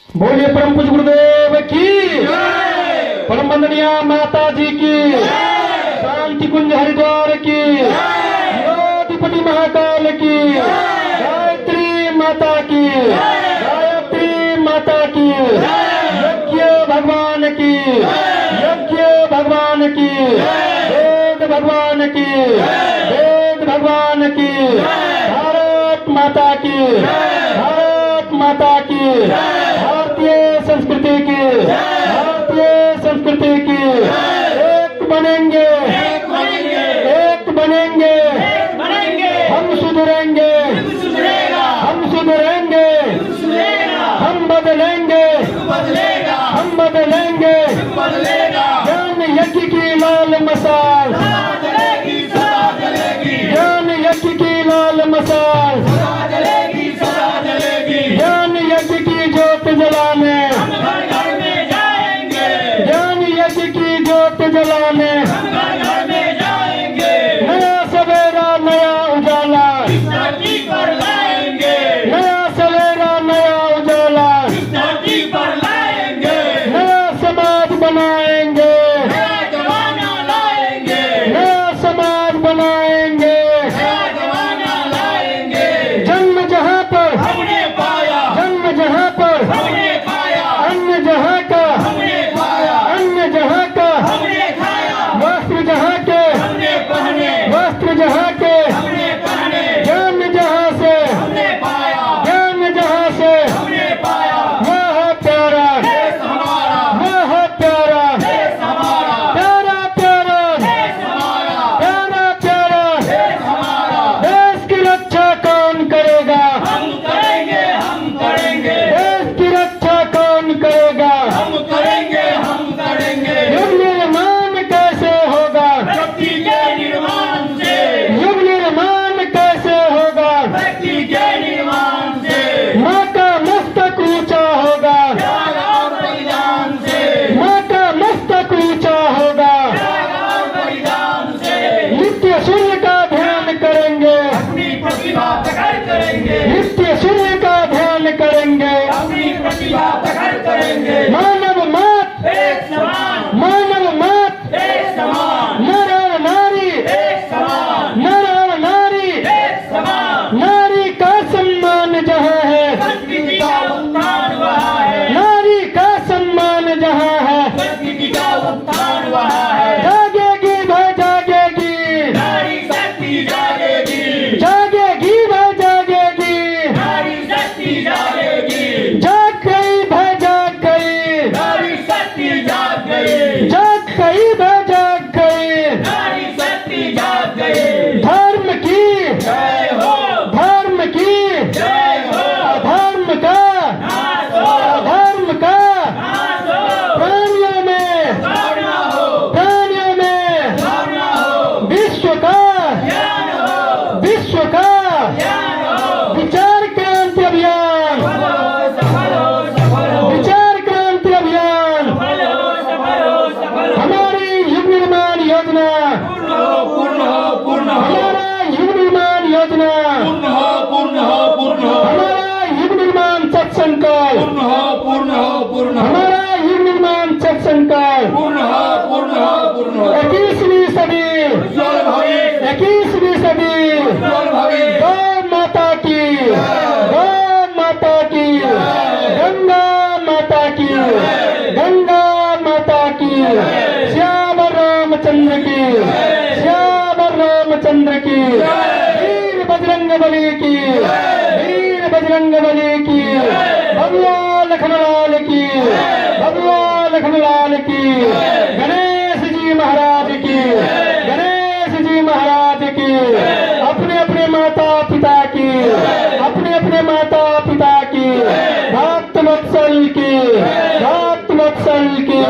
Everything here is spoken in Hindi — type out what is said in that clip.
बोलिए परम पूज्य गुरुदेव की, परम वंदनीय माता जी की, शांति कुंज हरिद्वार की, योधिपति महाकाल की, गायत्री माता की, गायत्री माता की, यज्ञ भगवान की, यज्ञ भगवान की, वेद भगवान की, वेद भगवान की, भारत माता की, भारत माता की, भारतीय संस्कृति की, भारतीय संस्कृति की, एक बनेंगे, एक बनेंगे, एक बनेंगे, एक बनेंगे, हम सुधरेंगे, हम सुधरेंगे, हम बदलेंगे, हम बदलेंगे, ज्ञान यज्ञ की लाल मसाल, ज्ञान यज्ञ की लाल मसाल, ज्ञान यज्ञ की ज्योत जलाने, ज्ञान यज्ञ की ज्योत जलाने, नया सवेरा नया उजाला, नया सवेरा नया उजाला, नया समाज बनाएंगे, नया समाज बनाएंगे, जन्म जहाँ पर हमने पाया, जन्म जहाँ पर हमने पाया, अन्य जहाँ का हमने पाया, अन्य जहाँ का हमने खाया, वस्त्र जहाँ के हमने पहने, वस्त्र जहाँ के हमने पहने, ज्ञान जहाँ से हमने पाया, ज्ञान जहाँ से हमने पाया, वह है प्यारा देश हमारा, वह है प्यारा देश हमारा, प्यारा प्यारा देश हमारा, प्यारा प्यारा देश हमारा, देश की रक्षा कौन करेगा, हम करेंगे, हम करेंगे, देश की रक्षा कौन करेगा, हम करेंगे, हम करेंगे, युग निर्माण कैसे होगा, व्यक्ति के निर्माण से, युग निर्माण कैसे होगा, व्यक्ति के निर्माण से, माँ का मस्तक ऊंचा होगा, त्याग और बलिदान से, माँ का मस्तक ऊंचा होगा, त्याग और बलिदान से, नित्य सूर्य का ध्यान करेंगे, अपनी प्रतिभा प्रकट करेंगे, नित्य सूर्य का ध्यान करेंगे, अपनी प्रतिभा प्रकट करेंगे, मानव मात एक समान, मानव मात एक समान, नर और नारी एक समान, नर और नारी एक समान, नारी का सम्मान जहाँ है, संस्कृति का उत्थान वहाँ है, नारी का सम्मान जहाँ है, संस्कृति का उत्थान वहाँ है, जागेगी वह जागेगी, नारी शक्ति जागेगी, जागेगी वह जागेगी, नारी शक्ति जागेगी, जाग गई वह जाग गई, नारी शक्ति जाग गई, जाग गई वह जाग गई, नारी शक्ति जाग गई, धर्म की जय हो, धर्म की जय हो, अधर्म का नाश हो, अधर्म का नाश हो, प्राणियों में करुणा हो, प्राणियों में करुणा हो, विश्व का ज्ञान हो, विश्व का ज्ञान हो, विचार क्रांति अभियान, सफल हो, सफल हो, विचार क्रांति अभियान, सफल हो, सफल हो, सफल हो, हमारी युग निर्माण योजना पूर्ण हो, पूर्ण हो, पूर्ण हो, हमारा युग निर्माण योजना पूर्ण हो, पूर्ण हो, पूर्ण हो, हमारा युग निर्माण सत्संकल्प पूर्ण हो, पूर्ण हो, पूर्ण हो, हमारा युग निर्माण सत्संकल्प पूर्ण हो, पूर्ण हो, पूर्ण हो, 21वीं सदी उज्ज्वल भवे, 21वीं सदी उज्ज्वल भवे, गौ माता की, गौ माता की, गंगा माता की, गंगा माता की, श्याम रामचंद्र की, श्याम रामचंद्र की, वीर बजरंग बली की, वीर बजरंग बली की, भगवा लखनलाल की, भगवा लखनलाल की, गणेश जी महाराज की, गणेश जी महाराज की, अपने अपने माता पिता की, अपने अपने माता पिता की, भक्त वत्सल की, भक्त वत्सल की।